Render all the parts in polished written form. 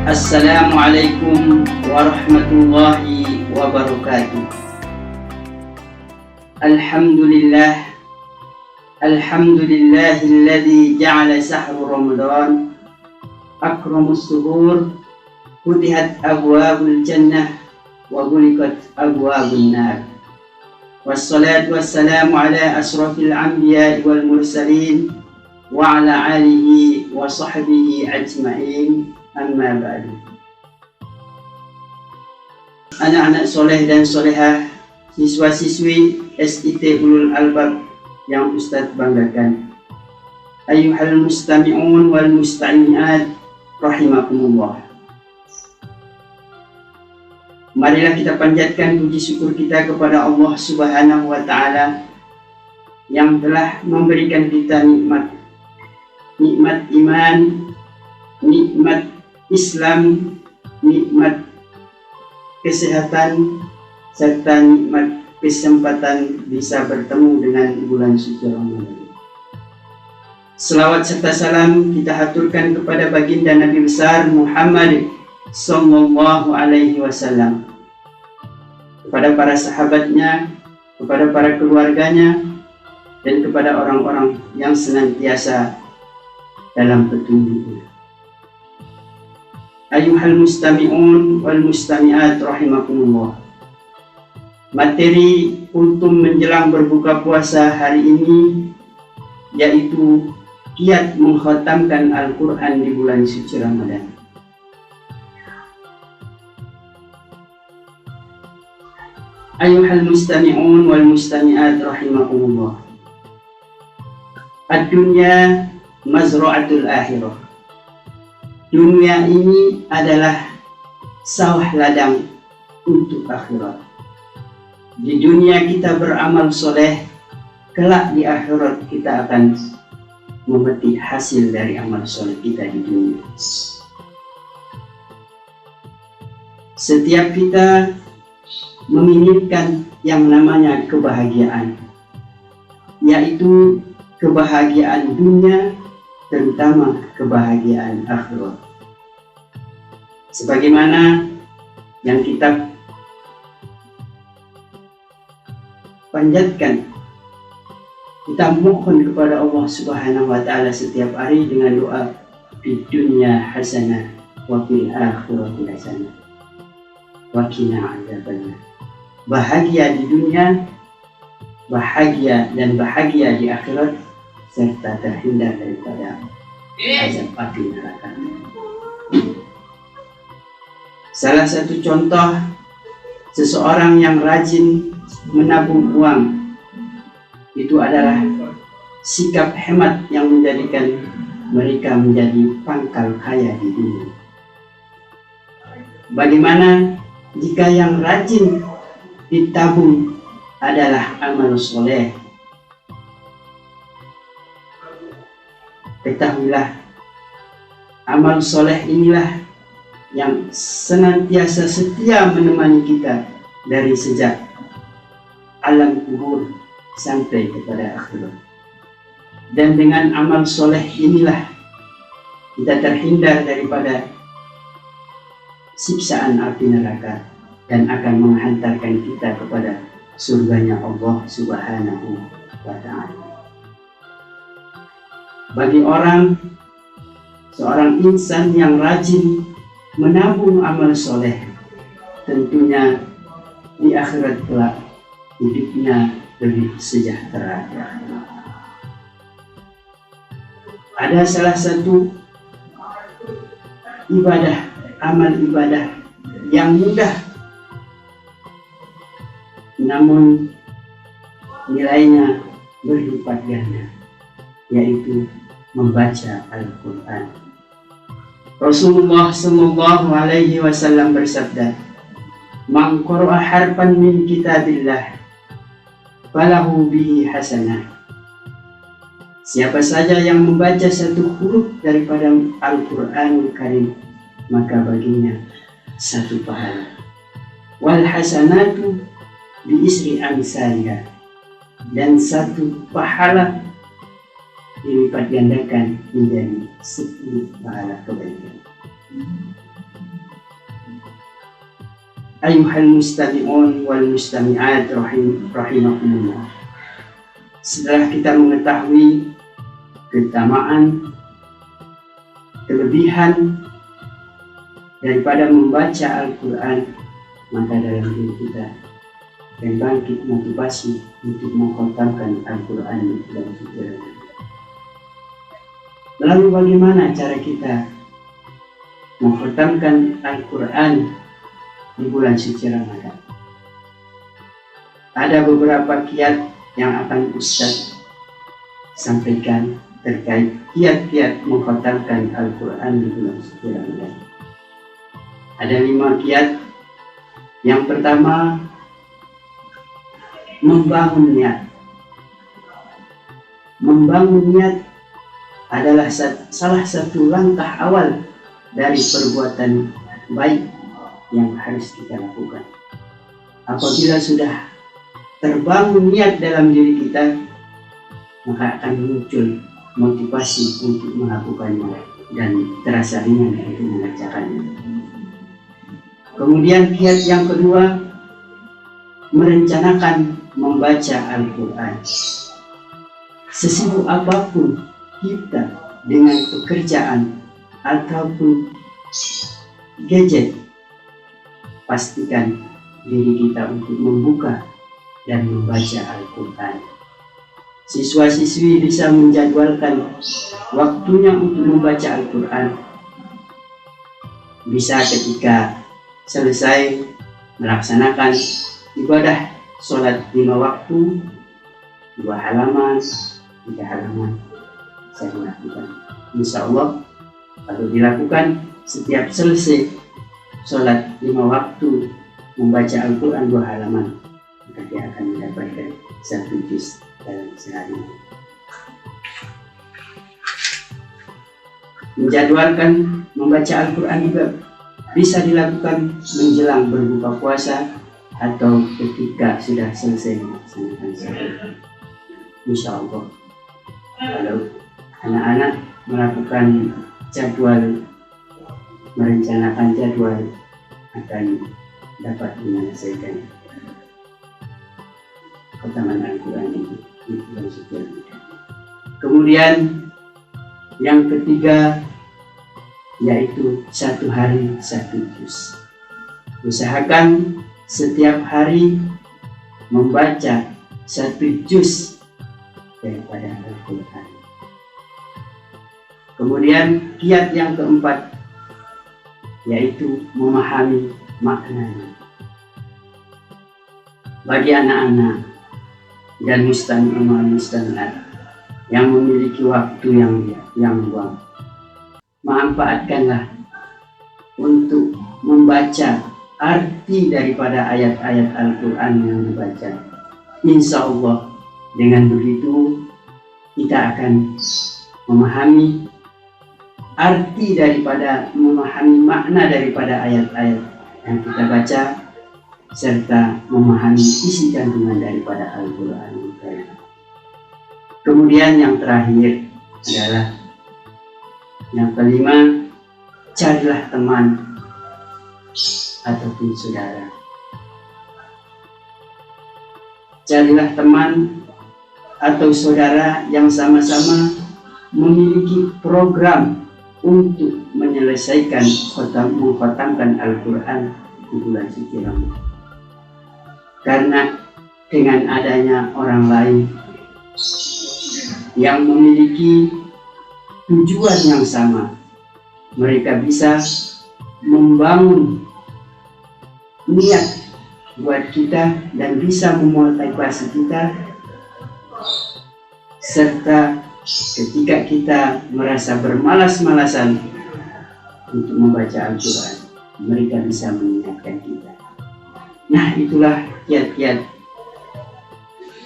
Assalamualaikum warahmatullahi wabarakatuh. Alhamdulillah, alhamdulillahilladzi ja'ala sahru Ramadan akramus suhur, futihat abwabul jannah wa ghuliqat abwabun nar. Wassalatu wassalamu ala asrafil anbiya'i wal mursalin wa ala alihi wa sahbihi ajma'in. Amma ba'du. Anak-anak soleh dan solehah, siswa-siswi SIT Ulul Albab yang Ustadz banggakan, ayyuhal mustami'un wal mustami'at rahimakumullah. Marilah kita panjatkan puji syukur kita kepada Allah Subhanahu wa Ta'ala yang telah memberikan kita nikmat iman, nikmat Islam, nikmat kesehatan, serta nikmat kesempatan bisa bertemu dengan bulan suci Ramadan. Selawat serta salam kita haturkan kepada baginda Nabi besar Muhammad sallallahu alaihi wasallam, kepada para sahabatnya, kepada para keluarganya, dan kepada orang-orang yang senantiasa dalam petunjuknya. Ayyuhal mustami'un wal mustami'at rahimakumullah. Materi untuk menjelang berbuka puasa hari ini yaitu kiat mengkhatamkan Al-Quran di bulan suci Ramadan. Ayyuhal mustami'un wal mustami'at rahimakumullah. Ad-dunya mazra'atul akhirah. Dunia ini adalah sawah ladang untuk akhirat. Di dunia kita beramal soleh, kelak di akhirat kita akan memetik hasil dari amal soleh kita di dunia. Setiap kita menginginkan yang namanya kebahagiaan, yaitu kebahagiaan dunia, terutama kebahagiaan akhirat. Sebagaimana yang kita panjatkan, kita mohon kepada Allah Subhanahu wa Ta'ala setiap hari dengan doa di dunia hasanah wa fil akhirati hasanah wa qina adzabannar. Bahagia di dunia, bahagia di akhirat, serta terhindar daripada azab api neraka. Salah satu contoh seseorang yang rajin menabung uang itu adalah sikap hemat yang menjadikan mereka menjadi pangkal kaya di dunia. Bagaimana jika yang rajin ditabung adalah amal soleh? Ketahuilah, amal soleh inilah yang senantiasa setia menemani kita dari sejak alam kubur sampai kepada akhirat. Dan dengan amal soleh inilah kita terhindar daripada siksaan api neraka dan akan menghantarkan kita kepada surganya Allah Subhanahu wa Ta'ala. Bagi seorang insan yang rajin menabung amal soleh, tentunya di akhirat kelak hidupnya lebih sejahtera. Ada salah satu amal ibadah yang mudah namun nilainya berlipat ganda, yaitu membaca Al-Quran. Rasulullah sallallahu alaihi wasallam bersabda, "Man qara'a harfan min kitabillah falahu bihi hasanah." Siapa saja yang membaca satu huruf daripada Al-Quranul Karim, maka baginya satu pahala. Wal hasanatu bi isri amsalha, dan satu pahala dilipat gandakan menjadi 10 pahala kebaikan. Ayuhal mustami'un wal mustami'at rahimakumullah. Setelah kita mengetahui keutamaan, kelebihan daripada membaca Al-Quran, maka dalam diri kita akan bangkit motivasi untuk mengkhatamkan Al-Quran dalam sejarah. Lalu bagaimana cara kita mengkhatamkan Al-Quran di bulan suci Ramadan? Ada beberapa kiat yang akan Ustaz sampaikan terkait kiat-kiat mengkhatamkan Al-Quran di bulan suci Ramadan. Ada 5 kiat. Yang pertama, membangun niat. Membangun niat adalah salah satu langkah awal dari perbuatan baik yang harus kita lakukan. Apabila sudah terbangun niat dalam diri kita, maka akan muncul motivasi untuk melakukannya dan terasa ringan untuk mengerjakannya. Kemudian kiat yang kedua, merencanakan membaca Al-Quran. Sesibuk apapun kita dengan pekerjaan ataupun gadget, pastikan diri kita untuk membuka dan membaca Al-Quran. Siswa-siswi bisa menjadwalkan waktunya untuk membaca Al-Quran. Bisa ketika selesai melaksanakan ibadah sholat 5 waktu, 2 halaman, 3 halaman, saya melakukan. Insya Allah kalau dilakukan setiap selesai sholat 5 waktu membaca Al-Quran 2 halaman, maka dia akan mendapatkan 1 juz dalam sehari. Menjadwalkan membaca Al-Quran juga bisa dilakukan menjelang berbuka puasa atau ketika sudah selesai melaksanakan sahur. Insya Allah kalau anak-anak melakukan jadwal, merencanakan jadwal, akan dapat menyelesaikan khataman Al-Quran ini di bulan suci Ramadan. Kemudian yang ketiga, yaitu 1 hari 1 juz. Usahakan setiap hari membaca 1 juz daripada Al-Quran. Kemudian kiat yang keempat, yaitu memahami maknanya. Bagi anak-anak dan mustami'at yang memiliki waktu yang luang, manfaatkanlah untuk membaca arti daripada ayat-ayat Al-Quran yang dibaca. Insya Allah dengan begitu kita akan memahami arti daripada, memahami makna daripada ayat-ayat yang kita baca, serta memahami isi kandungan daripada Al-Quran. Kemudian yang terakhir adalah yang kelima, carilah teman ataupun saudara. Carilah teman atau saudara yang sama-sama memiliki program untuk menyelesaikan mengkhatamkan Al-Quran di bulan suci Ramadan. Karena dengan adanya orang lain yang memiliki tujuan yang sama, mereka bisa membangun niat buat kita dan bisa memotivasi kita, serta ketika kita merasa bermalas-malasan untuk membaca Al-Quran, mereka bisa mengingatkan kita. Nah, itulah kiat-kiat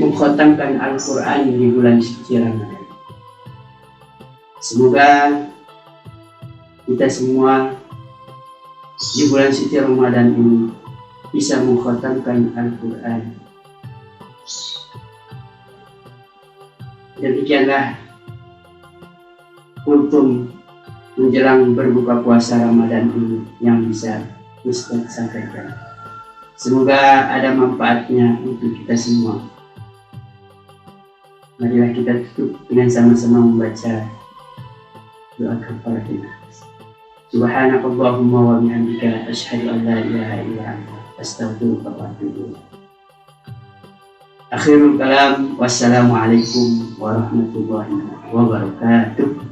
mengkhatamkan Al-Quran di bulan suci Ramadan. Semoga kita semua di bulan suci Ramadan ini bisa mengkhatamkan Al-Quran. Demikianlah kultum menjelang berbuka puasa Ramadan ini yang bisa Ustaz sampaikan. Semoga ada manfaatnya untuk kita semua. Marilah kita tutup dengan sama-sama membaca doa kafaratul majlis. Subhanakallahumma wa bihamdika asyhadu an la ilaha illa anta astaghfiruka wa atubu ilaik. Akhirul kalam, wassalamualaikum warahmatullahi wabarakatuh.